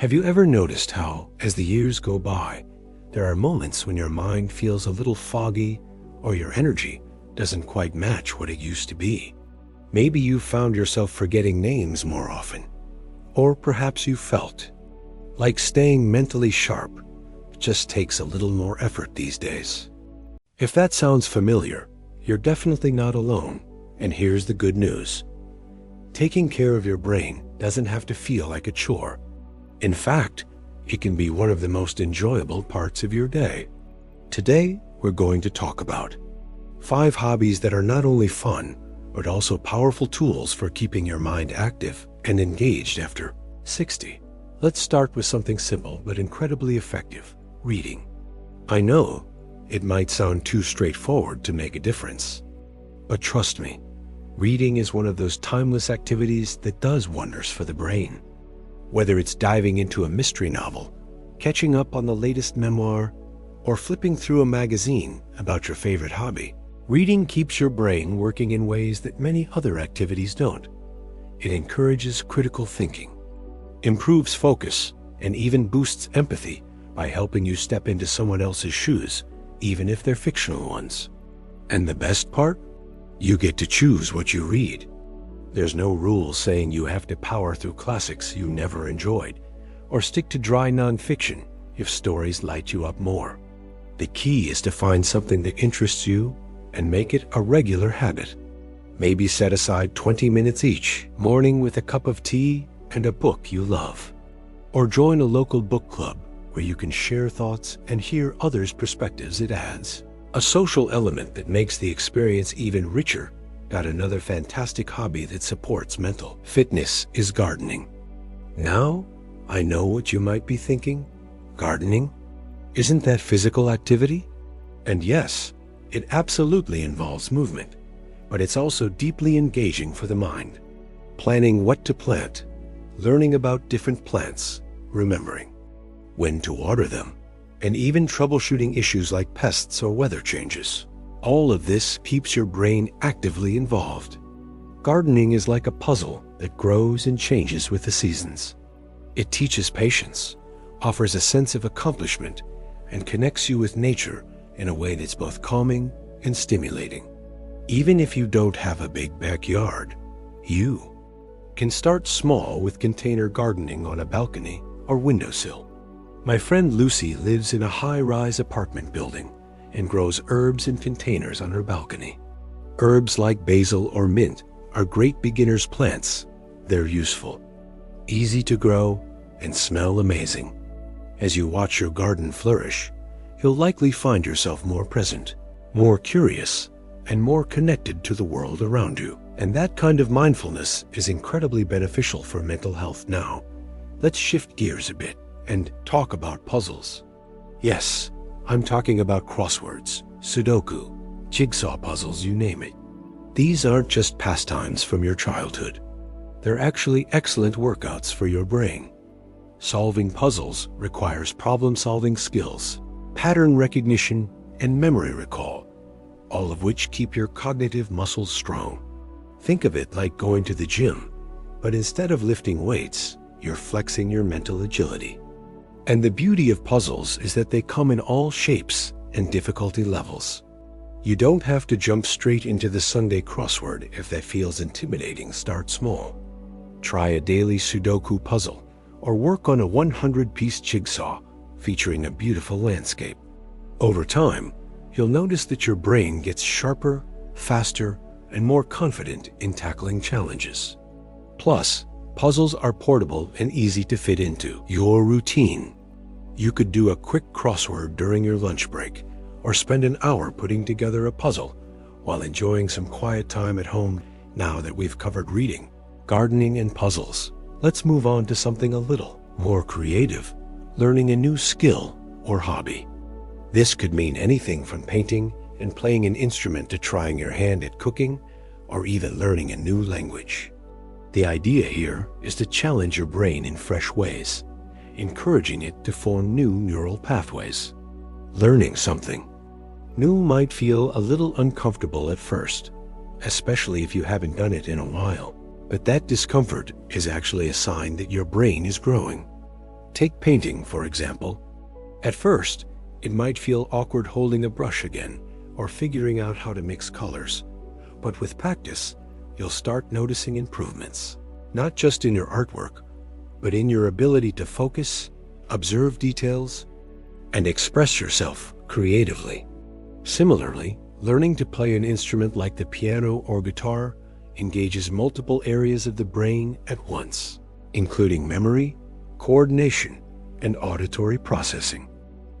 Have you ever noticed how, as the years go by, there are moments when your mind feels a little foggy or your energy doesn't quite match what it used to be? Maybe you found yourself forgetting names more often, or perhaps you felt like staying mentally sharp just takes a little more effort these days. If that sounds familiar, you're definitely not alone, and here's the good news. Taking care of your brain doesn't have to feel like a chore. In fact, it can be one of the most enjoyable parts of your day. Today, we're going to talk about 5 hobbies that are not only fun, but also powerful tools for keeping your mind active and engaged after 60. Let's start with something simple but incredibly effective: reading. I know it might sound too straightforward to make a difference, but trust me, reading is one of those timeless activities that does wonders for the brain. Whether it's diving into a mystery novel, catching up on the latest memoir, or flipping through a magazine about your favorite hobby, reading keeps your brain working in ways that many other activities don't. It encourages critical thinking, improves focus, and even boosts empathy by helping you step into someone else's shoes, even if they're fictional ones. And the best part? You get to choose what you read. There's no rule saying you have to power through classics you never enjoyed, or stick to dry nonfiction if stories light you up more. The key is to find something that interests you and make it a regular habit. Maybe set aside 20 minutes each morning with a cup of tea and a book you love. Or join a local book club where you can share thoughts and hear others' perspectives. It adds a social element that makes the experience even richer. Got another fantastic hobby that supports mental fitness is gardening. Now, I know what you might be thinking. Gardening? Isn't that physical activity? And yes, it absolutely involves movement, but it's also deeply engaging for the mind. Planning what to plant, learning about different plants, remembering when to water them, and even troubleshooting issues like pests or weather changes. All of this keeps your brain actively involved. Gardening is like a puzzle that grows and changes with the seasons. It teaches patience, offers a sense of accomplishment, and connects you with nature in a way that's both calming and stimulating. Even if you don't have a big backyard, you can start small with container gardening on a balcony or windowsill. My friend Lucy lives in a high-rise apartment building and grows herbs in containers on her balcony. Herbs like basil or mint are great beginner's plants. They're useful, easy to grow, and smell amazing. As you watch your garden flourish, you'll likely find yourself more present, more curious, and more connected to the world around you. And that kind of mindfulness is incredibly beneficial for mental health. Now, let's shift gears a bit and talk about puzzles. Yes, I'm talking about crosswords, Sudoku, jigsaw puzzles, you name it. These aren't just pastimes from your childhood. They're actually excellent workouts for your brain. Solving puzzles requires problem-solving skills, pattern recognition, and memory recall, all of which keep your cognitive muscles strong. Think of it like going to the gym, but instead of lifting weights, you're flexing your mental agility. And the beauty of puzzles is that they come in all shapes and difficulty levels. You don't have to jump straight into the Sunday crossword if that feels intimidating. Start small. Try a daily Sudoku puzzle or work on a 100-piece jigsaw featuring a beautiful landscape. Over time, you'll notice that your brain gets sharper, faster, and more confident in tackling challenges. Plus, puzzles are portable and easy to fit into your routine. You could do a quick crossword during your lunch break, or spend an hour putting together a puzzle while enjoying some quiet time at home. Now that we've covered reading, gardening, and puzzles, let's move on to something a little more creative: learning a new skill or hobby. This could mean anything from painting and playing an instrument to trying your hand at cooking, or even learning a new language. The idea here is to challenge your brain in fresh ways, encouraging it to form new neural pathways. Learning something new might feel a little uncomfortable at first, especially if you haven't done it in a while. But that discomfort is actually a sign that your brain is growing. Take painting, for example. At first, it might feel awkward holding a brush again or figuring out how to mix colors. But with practice, you'll start noticing improvements, not just in your artwork, but in your ability to focus, observe details, and express yourself creatively. Similarly, learning to play an instrument like the piano or guitar engages multiple areas of the brain at once, including memory, coordination, and auditory processing.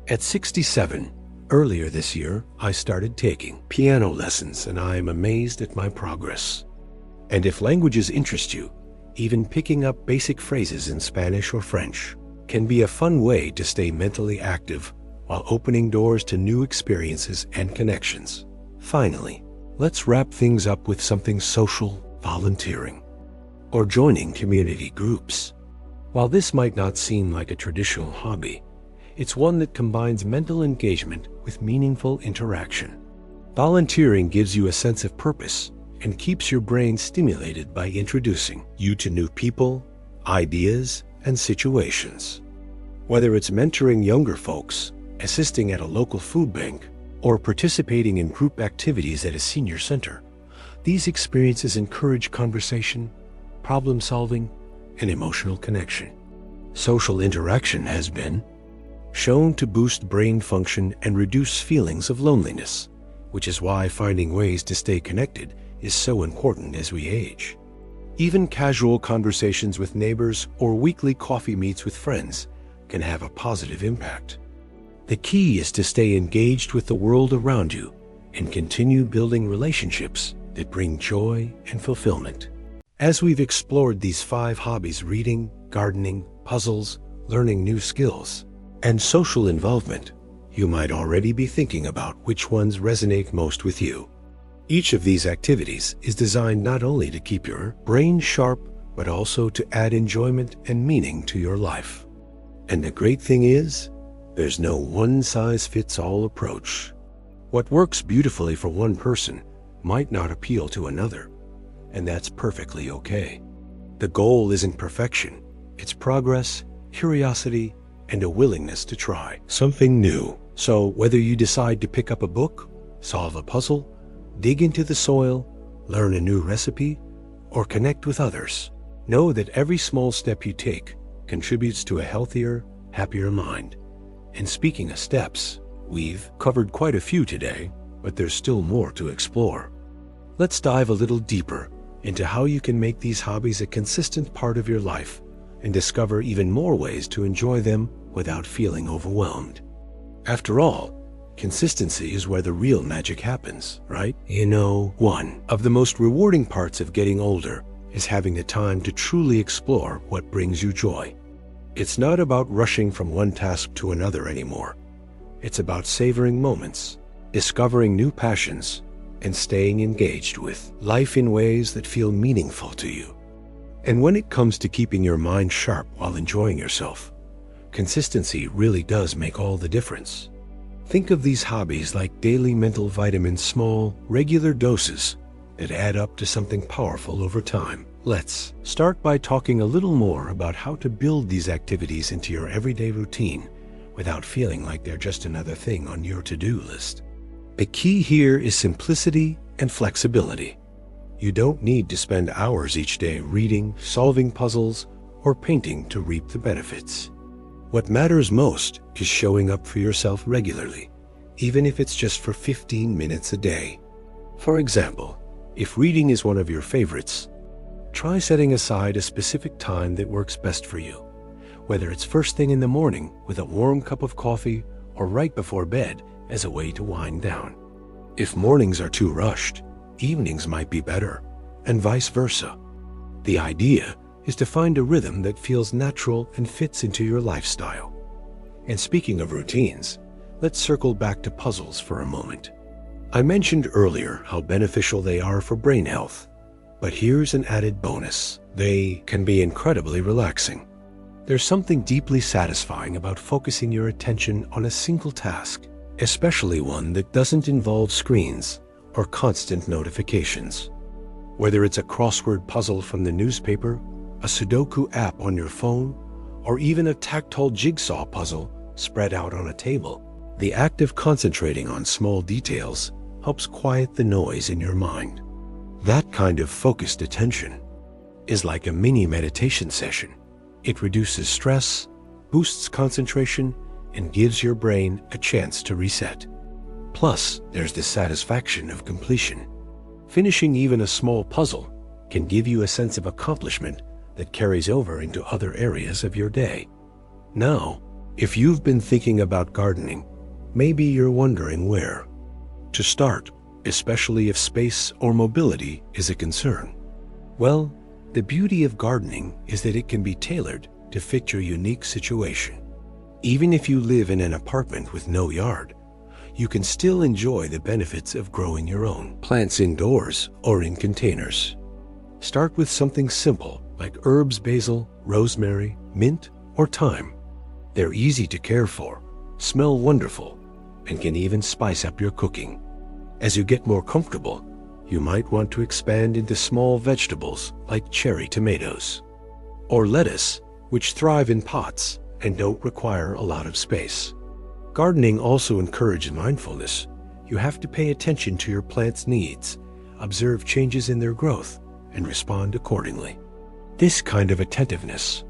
At 67, earlier this year, I started taking piano lessons, and I am amazed at my progress. And if languages interest you, even picking up basic phrases in Spanish or French can be a fun way to stay mentally active while opening doors to new experiences and connections. Finally, let's wrap things up with something social: volunteering, or joining community groups. While this might not seem like a traditional hobby, it's one that combines mental engagement with meaningful interaction. Volunteering gives you a sense of purpose and keeps your brain stimulated by introducing you to new people, ideas, and situations. Whether it's mentoring younger folks, assisting at a local food bank, or participating in group activities at a senior center, these experiences encourage conversation, problem solving, and emotional connection. Social interaction has been shown to boost brain function and reduce feelings of loneliness, which is why finding ways to stay connected is so important as we age. Even casual conversations with neighbors or weekly coffee meets with friends can have a positive impact. The key is to stay engaged with the world around you and continue building relationships that bring joy and fulfillment. As we've explored these 5 hobbies: reading, gardening, puzzles, learning new skills, and social involvement, you might already be thinking about which ones resonate most with you. Each of these activities is designed not only to keep your brain sharp, but also to add enjoyment and meaning to your life. And the great thing is, there's no one-size-fits-all approach. What works beautifully for one person might not appeal to another, and that's perfectly okay. The goal isn't perfection, it's progress, curiosity, and a willingness to try something new. So whether you decide to pick up a book, solve a puzzle, dig into the soil, learn a new recipe, or connect with others, know that every small step you take contributes to a healthier, happier mind. And speaking of steps, we've covered quite a few today, but there's still more to explore. Let's dive a little deeper into how you can make these hobbies a consistent part of your life and discover even more ways to enjoy them without feeling overwhelmed. After all, consistency is where the real magic happens, right? You know, one of the most rewarding parts of getting older is having the time to truly explore what brings you joy. It's not about rushing from one task to another anymore. It's about savoring moments, discovering new passions, and staying engaged with life in ways that feel meaningful to you. And when it comes to keeping your mind sharp while enjoying yourself, consistency really does make all the difference. Think of these hobbies like daily mental vitamins, small, regular doses that add up to something powerful over time. Let's start by talking a little more about how to build these activities into your everyday routine without feeling like they're just another thing on your to-do list. The key here is simplicity and flexibility. You don't need to spend hours each day reading, solving puzzles, or painting to reap the benefits. What matters most is showing up for yourself regularly, even if it's just for 15 minutes a day. For example, if reading is one of your favorites, try setting aside a specific time that works best for you, whether it's first thing in the morning with a warm cup of coffee or right before bed as a way to wind down. If mornings are too rushed, evenings might be better, and vice versa. The idea is to find a rhythm that feels natural and fits into your lifestyle. And speaking of routines, let's circle back to puzzles for a moment. I mentioned earlier how beneficial they are for brain health, but here's an added bonus. They can be incredibly relaxing. There's something deeply satisfying about focusing your attention on a single task, especially one that doesn't involve screens or constant notifications. Whether it's a crossword puzzle from the newspaper, a Sudoku app on your phone, or even a tactile jigsaw puzzle spread out on a table. The act of concentrating on small details helps quiet the noise in your mind. That kind of focused attention is like a mini meditation session. It reduces stress, boosts concentration, and gives your brain a chance to reset. Plus, there's the satisfaction of completion. Finishing even a small puzzle can give you a sense of accomplishment that carries over into other areas of your day. Now, if you've been thinking about gardening, maybe you're wondering where to start, especially if space or mobility is a concern. Well, the beauty of gardening is that it can be tailored to fit your unique situation. Even if you live in an apartment with no yard, you can still enjoy the benefits of growing your own plants indoors or in containers. Start with something simple like herbs, basil, rosemary, mint, or thyme. They're easy to care for, smell wonderful, and can even spice up your cooking. As you get more comfortable, you might want to expand into small vegetables like cherry tomatoes or lettuce, which thrive in pots and don't require a lot of space. Gardening also encourages mindfulness. You have to pay attention to your plant's needs, observe changes in their growth, and respond accordingly. This kind of attentiveness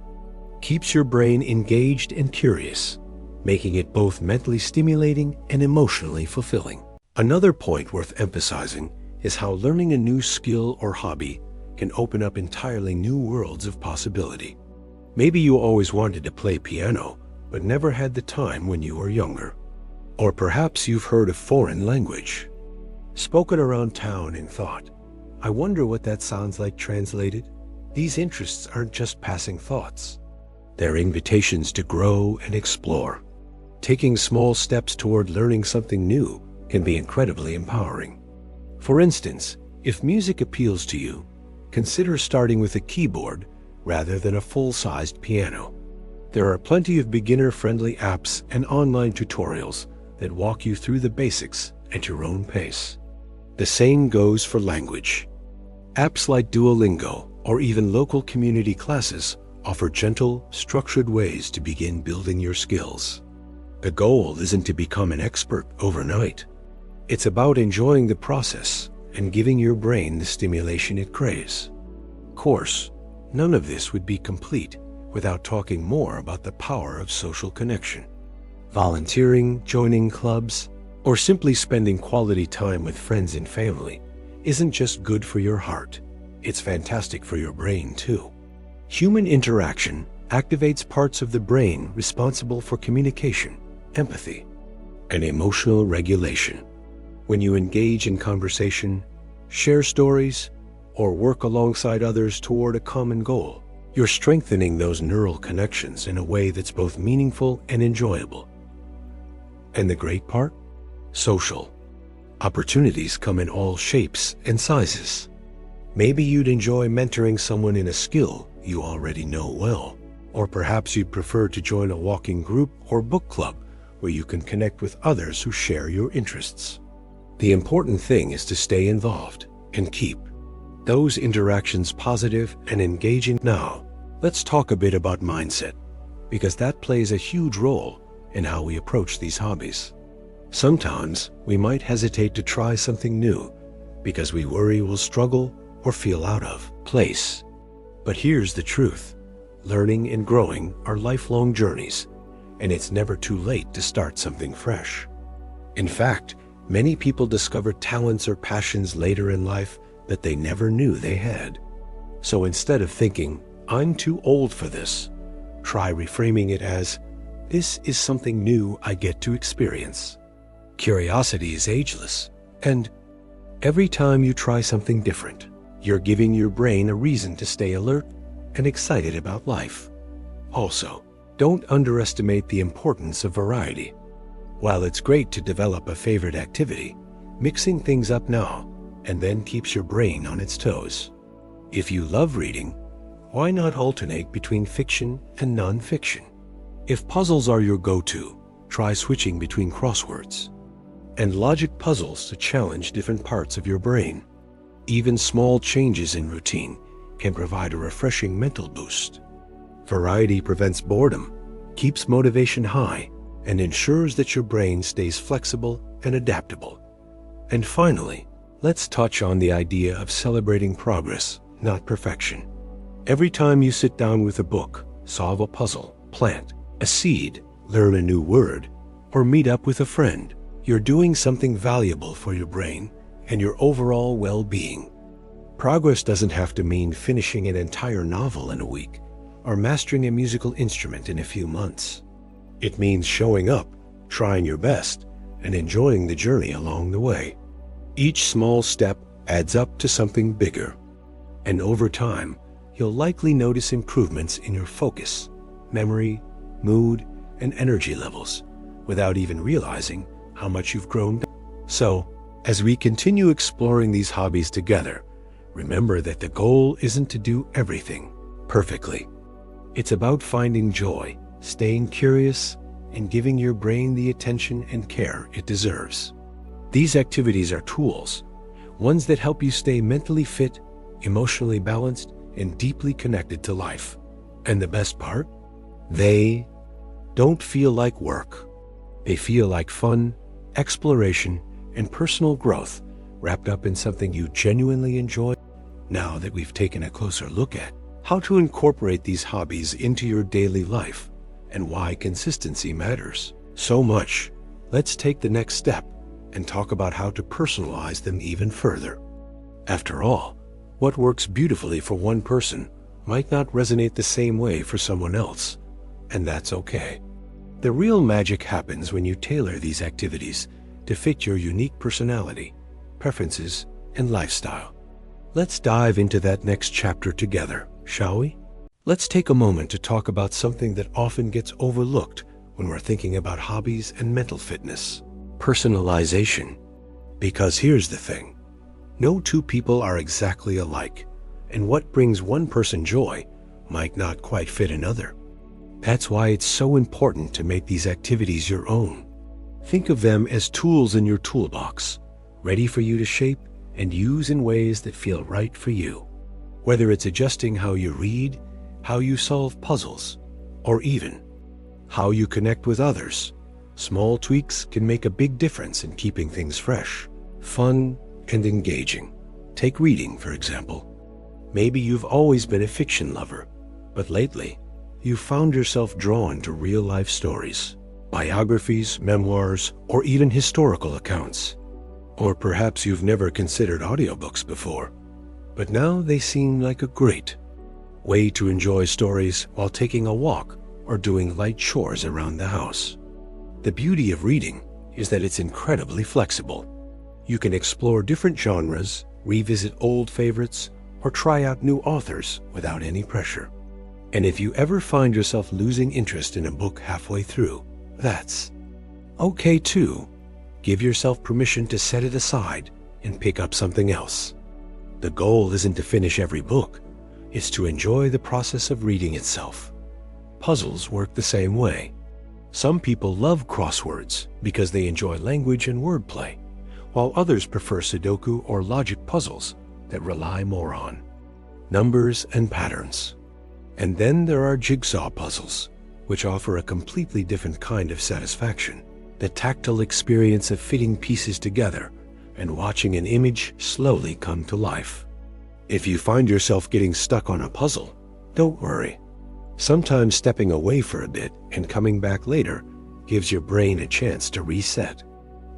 keeps your brain engaged and curious, making it both mentally stimulating and emotionally fulfilling. Another point worth emphasizing is how learning a new skill or hobby can open up entirely new worlds of possibility. Maybe you always wanted to play piano, but never had the time when you were younger. Or perhaps you've heard a foreign language spoken around town and thought, I wonder what that sounds like translated. These interests aren't just passing thoughts. They're invitations to grow and explore. Taking small steps toward learning something new can be incredibly empowering. For instance, if music appeals to you, consider starting with a keyboard rather than a full-sized piano. There are plenty of beginner-friendly apps and online tutorials that walk you through the basics at your own pace. The same goes for language. Apps like Duolingo or even local community classes offer gentle, structured ways to begin building your skills. The goal isn't to become an expert overnight. It's about enjoying the process and giving your brain the stimulation it craves. Of course, none of this would be complete without talking more about the power of social connection. Volunteering, joining clubs, or simply spending quality time with friends and family isn't just good for your heart, it's fantastic for your brain too. Human interaction activates parts of the brain responsible for communication, empathy, and emotional regulation. When you engage in conversation, share stories, or work alongside others toward a common goal, you're strengthening those neural connections in a way that's both meaningful and enjoyable. And the great part? Social. Opportunities come in all shapes and sizes. Maybe you'd enjoy mentoring someone in a skill you already know well, or perhaps you'd prefer to join a walking group or book club where you can connect with others who share your interests. The important thing is to stay involved and keep those interactions positive and engaging. Now, let's talk a bit about mindset, because that plays a huge role in how we approach these hobbies. Sometimes we might hesitate to try something new because we worry we'll struggle or feel out of place. But here's the truth. Learning and growing are lifelong journeys, and it's never too late to start something fresh. In fact, many people discover talents or passions later in life that they never knew they had. So instead of thinking, I'm too old for this, try reframing it as, this is something new I get to experience. Curiosity is ageless, and every time you try something different, you're giving your brain a reason to stay alert and excited about life. Also, don't underestimate the importance of variety. While it's great to develop a favorite activity, mixing things up now and then keeps your brain on its toes. If you love reading, why not alternate between fiction and non-fiction? If puzzles are your go-to, try switching between crosswords and logic puzzles to challenge different parts of your brain. Even small changes in routine can provide a refreshing mental boost. Variety prevents boredom, keeps motivation high, and ensures that your brain stays flexible and adaptable. And finally, let's touch on the idea of celebrating progress, not perfection. Every time you sit down with a book, solve a puzzle, plant a seed, learn a new word, or meet up with a friend, you're doing something valuable for your brain and your overall well-being. Progress doesn't have to mean finishing an entire novel in a week or mastering a musical instrument in a few months. It means showing up, trying your best, and enjoying the journey along the way. Each small step adds up to something bigger, and over time, you'll likely notice improvements in your focus, memory, mood, and energy levels without even realizing how much you've grown. So, as we continue exploring these hobbies together, remember that the goal isn't to do everything perfectly. It's about finding joy, staying curious, and giving your brain the attention and care it deserves. These activities are tools, ones that help you stay mentally fit, emotionally balanced, and deeply connected to life. And the best part? They don't feel like work. They feel like fun, exploration, and personal growth wrapped up in something you genuinely enjoy. Now that we've taken a closer look at how to incorporate these hobbies into your daily life and why consistency matters so much, let's take the next step and talk about how to personalize them even further. After all, what works beautifully for one person might not resonate the same way for someone else, and that's okay. The real magic happens when you tailor these activities to fit your unique personality, preferences, and lifestyle. Let's dive into that next chapter together, shall we? Let's take a moment to talk about something that often gets overlooked when we're thinking about hobbies and mental fitness: personalization. Because here's the thing. No two people are exactly alike, and what brings one person joy might not quite fit another. That's why it's so important to make these activities your own. Think of them as tools in your toolbox, ready for you to shape and use in ways that feel right for you. Whether it's adjusting how you read, how you solve puzzles, or even how you connect with others, small tweaks can make a big difference in keeping things fresh, fun, and engaging. Take reading, for example. Maybe you've always been a fiction lover, but lately, you've found yourself drawn to real-life stories, biographies, memoirs, or even historical accounts. Or perhaps you've never considered audiobooks before, but now they seem like a great way to enjoy stories while taking a walk or doing light chores around the house. The beauty of reading is that it's incredibly flexible. You can explore different genres, revisit old favorites, or try out new authors without any pressure. And if you ever find yourself losing interest in a book halfway through, that's okay too. Give yourself permission to set it aside and pick up something else. The goal isn't to finish every book, it's to enjoy the process of reading itself. Puzzles work the same way. Some people love crosswords because they enjoy language and wordplay, while others prefer Sudoku or logic puzzles that rely more on numbers and patterns. And then there are jigsaw puzzles, which offer a completely different kind of satisfaction. The tactile experience of fitting pieces together and watching an image slowly come to life. If you find yourself getting stuck on a puzzle, don't worry. Sometimes stepping away for a bit and coming back later gives your brain a chance to reset.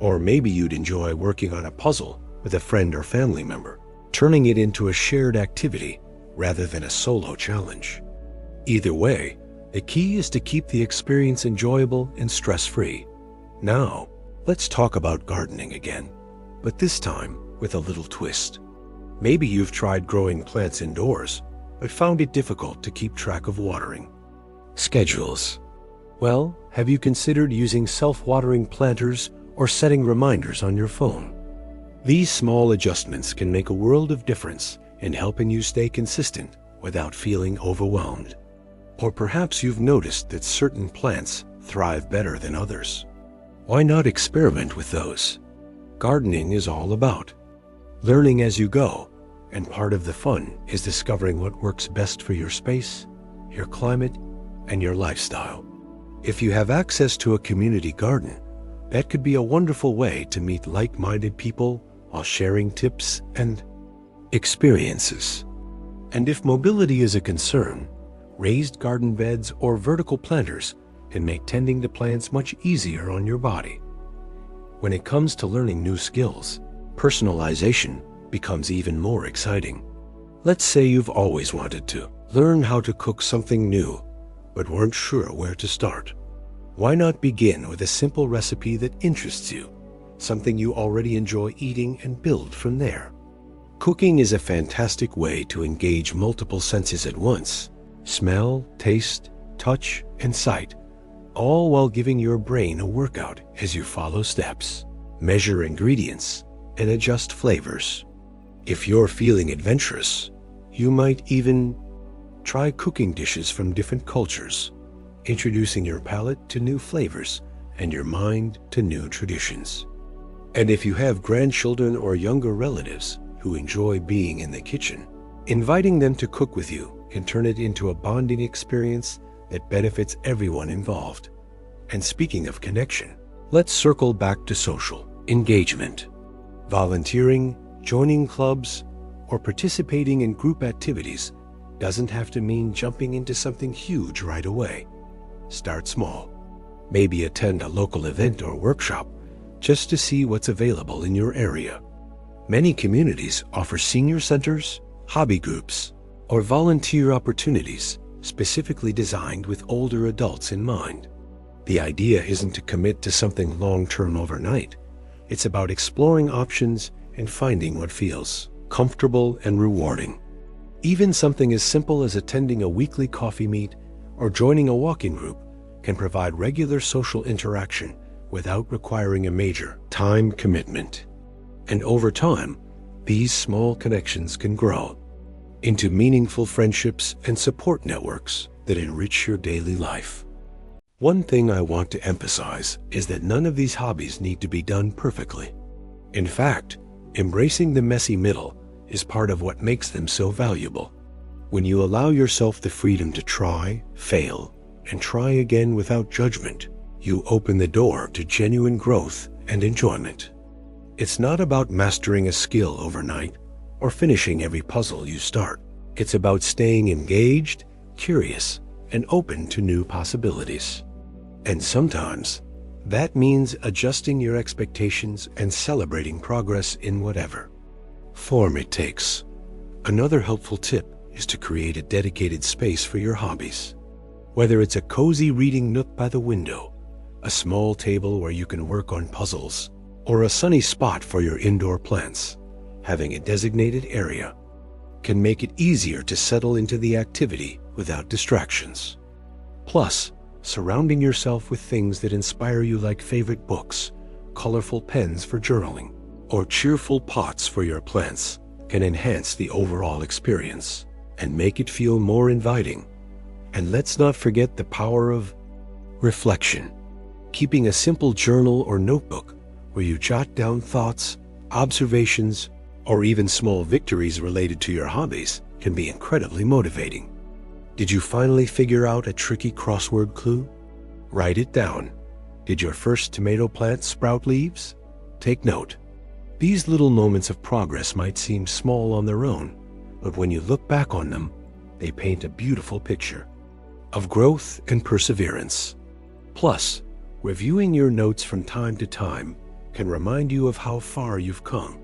Or maybe you'd enjoy working on a puzzle with a friend or family member, turning it into a shared activity rather than a solo challenge. Either way, the key is to keep the experience enjoyable and stress-free. Now, let's talk about gardening again, but this time with a little twist. Maybe you've tried growing plants indoors, but found it difficult to keep track of watering schedules. Well, have you considered using self-watering planters or setting reminders on your phone? These small adjustments can make a world of difference in helping you stay consistent without feeling overwhelmed. Or perhaps you've noticed that certain plants thrive better than others. Why not experiment with those? Gardening is all about learning as you go, and part of the fun is discovering what works best for your space your climate, and your lifestyle. If you have access to a community garden, that could be a wonderful way to meet like-minded people while sharing tips and experiences. And if mobility is a concern, raised garden beds or vertical planters can make tending to plants much easier on your body. When it comes to learning new skills, personalization becomes even more exciting. Let's say you've always wanted to learn how to cook something new, but weren't sure where to start. Why not begin with a simple recipe that interests you, something you already enjoy eating, and build from there? Cooking is a fantastic way to engage multiple senses at once: smell, taste, touch, and sight, all while giving your brain a workout as you follow steps, measure ingredients, and adjust flavors. If you're feeling adventurous, you might even try cooking dishes from different cultures, introducing your palate to new flavors and your mind to new traditions. And if you have grandchildren or younger relatives who enjoy being in the kitchen, inviting them to cook with you can turn it into a bonding experience that benefits everyone involved. And speaking of connection, let's circle back to social engagement. Volunteering, joining clubs, or participating in group activities doesn't have to mean jumping into something huge right away. Start small. Maybe attend a local event or workshop just to see what's available in your area. Many communities offer senior centers, hobby groups, or volunteer opportunities specifically designed with older adults in mind. The idea isn't to commit to something long-term overnight. It's about exploring options and finding what feels comfortable and rewarding. Even something as simple as attending a weekly coffee meet or joining a walking group can provide regular social interaction without requiring a major time commitment. And over time, these small connections can grow into meaningful friendships and support networks that enrich your daily life. One thing I want to emphasize is that none of these hobbies need to be done perfectly. In fact, embracing the messy middle is part of what makes them so valuable. When you allow yourself the freedom to try, fail, and try again without judgment, you open the door to genuine growth and enjoyment. It's not about mastering a skill overnight or finishing every puzzle you start. It's about staying engaged, curious, and open to new possibilities. And sometimes that means adjusting your expectations and celebrating progress in whatever form it takes. Another helpful tip is to create a dedicated space for your hobbies. Whether it's a cozy reading nook by the window, a small table where you can work on puzzles, or a sunny spot for your indoor plants, having a designated area can make it easier to settle into the activity without distractions. Plus, surrounding yourself with things that inspire you, like favorite books, colorful pens for journaling, or cheerful pots for your plants, can enhance the overall experience and make it feel more inviting. And let's not forget the power of reflection. Keeping a simple journal or notebook where you jot down thoughts, observations, or even small victories related to your hobbies can be incredibly motivating. Did you finally figure out a tricky crossword clue? Write it down. Did your first tomato plant sprout leaves? Take note. These little moments of progress might seem small on their own, but when you look back on them, they paint a beautiful picture of growth and perseverance. Plus, reviewing your notes from time to time can remind you of how far you've come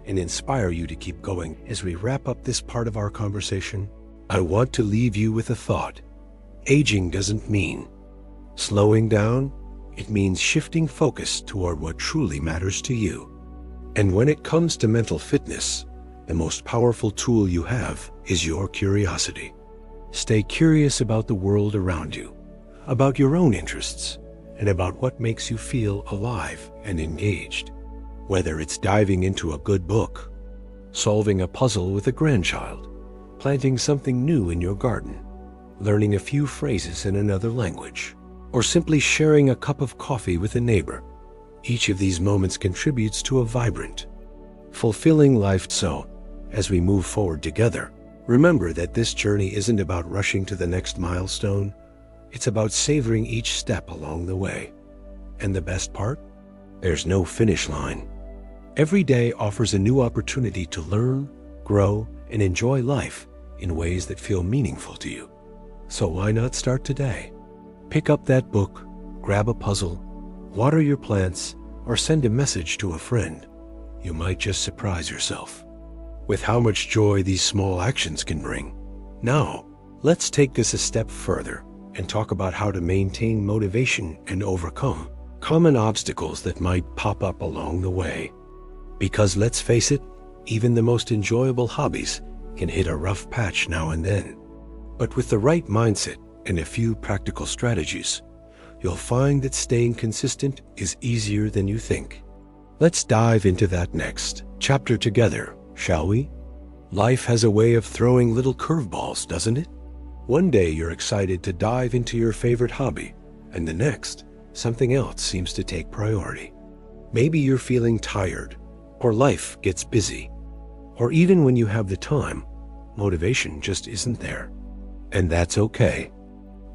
and inspire you to keep going. As we wrap up this part of our conversation, I want to leave you with a thought. Aging doesn't mean slowing down. It means shifting focus toward what truly matters to you. And when it comes to mental fitness, the most powerful tool you have is your curiosity. Stay curious about the world around you, about your own interests, and about what makes you feel alive and engaged. Whether it's diving into a good book, solving a puzzle with a grandchild, planting something new in your garden, learning a few phrases in another language, or simply sharing a cup of coffee with a neighbor, each of these moments contributes to a vibrant, fulfilling life. So, as we move forward together, Remember that this journey isn't about rushing to the next milestone. It's about savoring each step along the way. And the best part? There's no finish line. Every day offers a new opportunity to learn, grow, and enjoy life in ways that feel meaningful to you. So why not start today? Pick up that book, grab a puzzle, water your plants, or send a message to a friend. You might just surprise yourself with how much joy these small actions can bring. Now, let's take this a step further and talk about how to maintain motivation and overcome common obstacles that might pop up along the way. Because let's face it, even the most enjoyable hobbies can hit a rough patch now and then. But with the right mindset and a few practical strategies, you'll find that staying consistent is easier than you think. Let's dive into that next chapter together, shall we? Life has a way of throwing little curveballs, doesn't it? One day you're excited to dive into your favorite hobby, and the next, something else seems to take priority. Maybe you're feeling tired, or life gets busy, or even when you have the time, motivation just isn't there. And that's okay.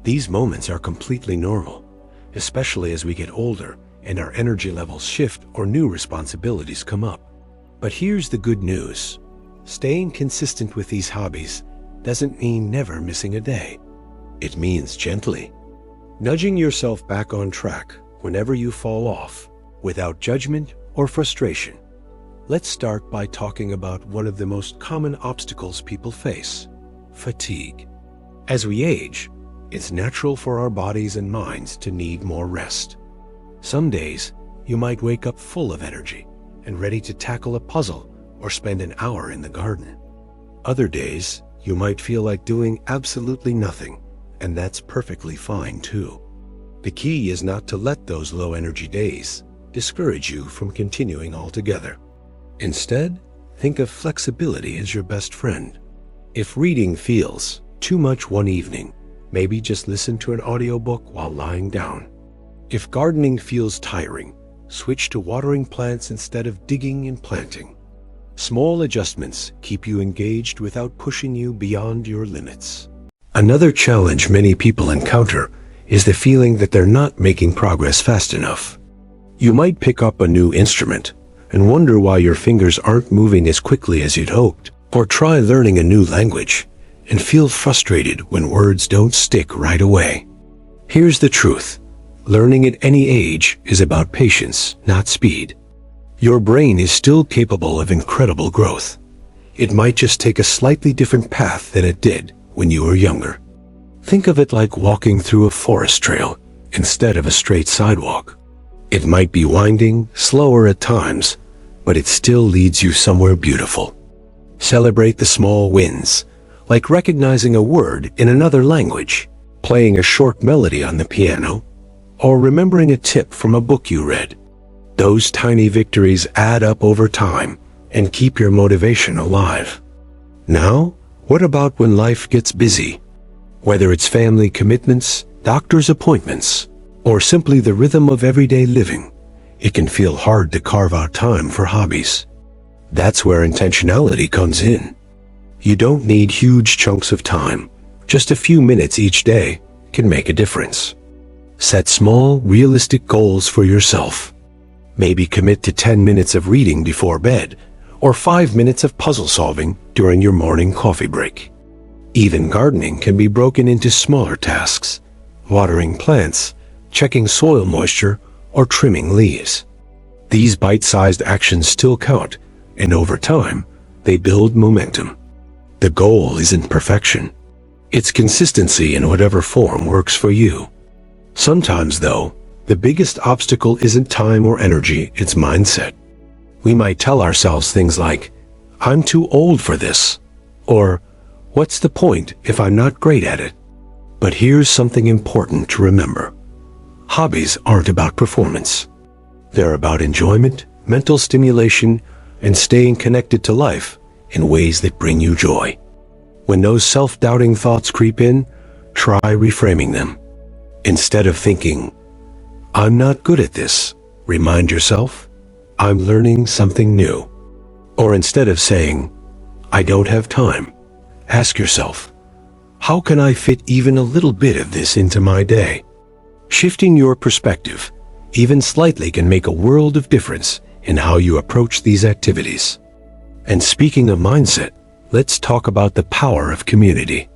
These moments are completely normal, especially as we get older and our energy levels shift or new responsibilities come up. But here's the good news. Staying consistent with these hobbies doesn't mean never missing a day. It means gently nudging yourself back on track whenever you fall off, without judgment or frustration. Let's start by talking about one of the most common obstacles people face: fatigue. As we age, it's natural for our bodies and minds to need more rest. Some days, you might wake up full of energy and ready to tackle a puzzle or spend an hour in the garden. Other days, you might feel like doing absolutely nothing, and that's perfectly fine too. The key is not to let those low-energy days discourage you from continuing altogether. Instead, think of flexibility as your best friend. If reading feels too much one evening, maybe just listen to an audiobook while lying down. If gardening feels tiring, switch to watering plants instead of digging and planting. Small adjustments keep you engaged without pushing you beyond your limits. Another challenge many people encounter is the feeling that they're not making progress fast enough. You might pick up a new instrument and wonder why your fingers aren't moving as quickly as you'd hoped, or try learning a new language and feel frustrated when words don't stick right away. Here's the truth. Learning at any age is about patience, not speed. Your brain is still capable of incredible growth. It might just take a slightly different path than it did when you were younger. Think of it like walking through a forest trail instead of a straight sidewalk. It might be winding, slower at times, but it still leads you somewhere beautiful. Celebrate the small wins, like recognizing a word in another language, playing a short melody on the piano, or remembering a tip from a book you read. Those tiny victories add up over time and keep your motivation alive. Now, what about when life gets busy? Whether it's family commitments, doctor's appointments, or simply the rhythm of everyday living, it can feel hard to carve out time for hobbies. That's where intentionality comes in. You don't need huge chunks of time. Just a few minutes each day can make a difference. Set small, realistic goals for yourself. Maybe commit to 10 minutes of reading before bed, or 5 minutes of puzzle solving during your morning coffee break. Even gardening can be broken into smaller tasks: watering plants, checking soil moisture, or trimming leaves. These bite-sized actions still count, and over time, they build momentum. The goal isn't perfection. It's consistency in whatever form works for you. Sometimes, though, the biggest obstacle isn't time or energy, it's mindset. We might tell ourselves things like, "I'm too old for this," or "What's the point if I'm not great at it?" But here's something important to remember. Hobbies aren't about performance. They're about enjoyment, mental stimulation, and staying connected to life in ways that bring you joy. When those self-doubting thoughts creep in, try reframing them. Instead of thinking, "I'm not good at this," remind yourself, "I'm learning something new." Or instead of saying, "I don't have time," ask yourself, how can I fit even a little bit of this into my day? Shifting your perspective, even slightly, can make a world of difference in how you approach these activities. And speaking of mindset, let's talk about the power of community.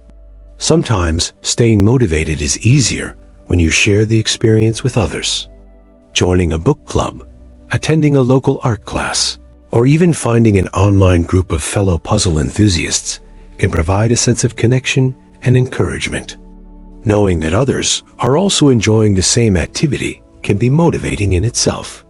Sometimes staying motivated is easier when you share the experience with others. Joining a book club, attending a local art class, or even finding an online group of fellow puzzle enthusiasts can provide a sense of connection and encouragement. Knowing that others are also enjoying the same activity can be motivating in itself.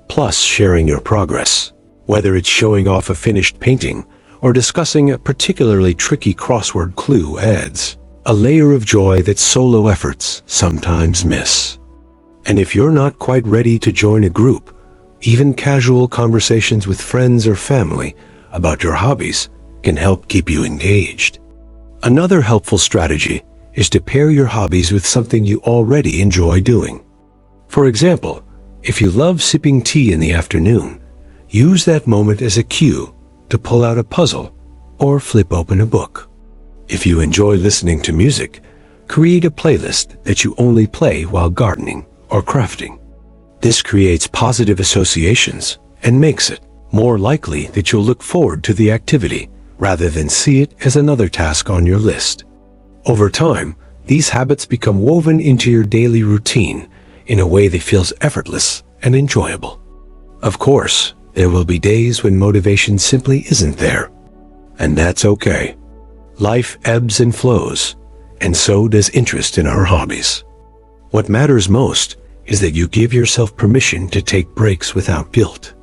Plus, sharing your progress, whether it's showing off a finished painting or discussing a particularly tricky crossword clue, adds a layer of joy that solo efforts sometimes miss. And if you're not quite ready to join a group, even casual conversations with friends or family about your hobbies can help keep you engaged. Another helpful strategy is to pair your hobbies with something you already enjoy doing. For example, if you love sipping tea in the afternoon, use that moment as a cue to pull out a puzzle or flip open a book. If you enjoy listening to music, create a playlist that you only play while gardening or crafting. This creates positive associations and makes it more likely that you'll look forward to the activity rather than see it as another task on your list. Over time, these habits become woven into your daily routine in a way that feels effortless and enjoyable. Of course, there will be days when motivation simply isn't there, and that's okay. Life ebbs and flows, and so does interest in our hobbies. What matters most is that you give yourself permission to take breaks without guilt.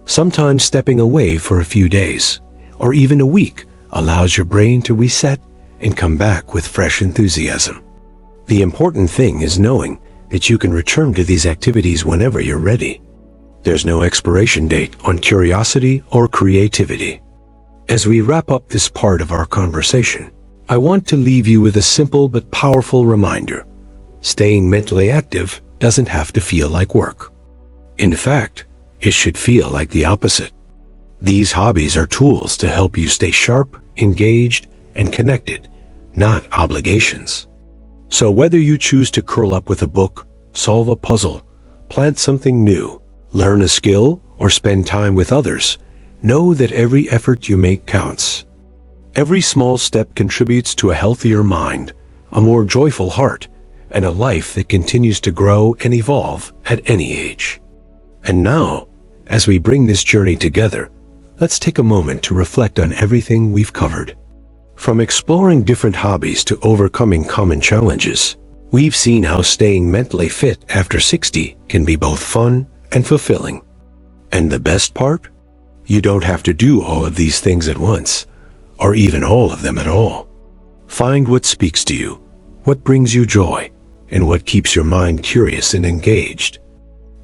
Sometimes stepping away for a few days, or even a week, allows your brain to reset and come back with fresh enthusiasm. The important thing is knowing that you can return to these activities whenever you're ready. There's no expiration date on curiosity or creativity. As we wrap up this part of our conversation, I want to leave you with a simple but powerful reminder. Staying mentally active doesn't have to feel like work. In fact, it should feel like the opposite. These hobbies are tools to help you stay sharp, engaged, and connected, not obligations. So whether you choose to curl up with a book, solve a puzzle, plant something new, learn a skill, or spend time with others, know that every effort you make counts. Every small step contributes to a healthier mind, a more joyful heart, and a life that continues to grow and evolve at any age. And now, as we bring this journey together, let's take a moment to reflect on everything we've covered. From exploring different hobbies to overcoming common challenges, we've seen how staying mentally fit after 60 can be both fun and fulfilling. And the best part? You don't have to do all of these things at once, or even all of them at all. Find what speaks to you, what brings you joy, and what keeps your mind curious and engaged.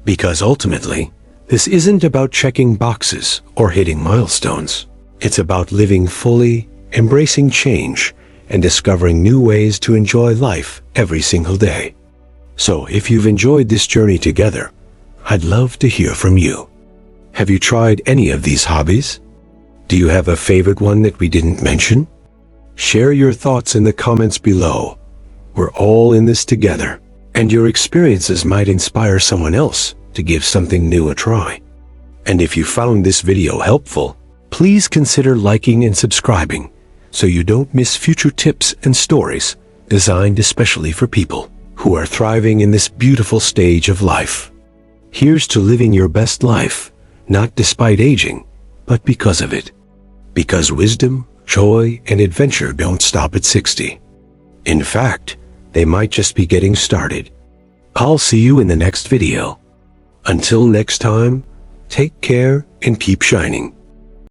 Because ultimately, this isn't about checking boxes or hitting milestones. It's about living fully, embracing change, and discovering new ways to enjoy life every single day. So if you've enjoyed this journey together, I'd love to hear from you. Have you tried any of these hobbies? Do you have a favorite one that we didn't mention? Share your thoughts in the comments below. We're all in this together, and your experiences might inspire someone else to give something new a try. And if you found this video helpful, please consider liking and subscribing so you don't miss future tips and stories designed especially for people who are thriving in this beautiful stage of life. Here's to living your best life, not despite aging, but because of it. Because wisdom, joy, and adventure don't stop at 60. In fact, they might just be getting started. I'll see you in the next video. Until next time, take care and keep shining.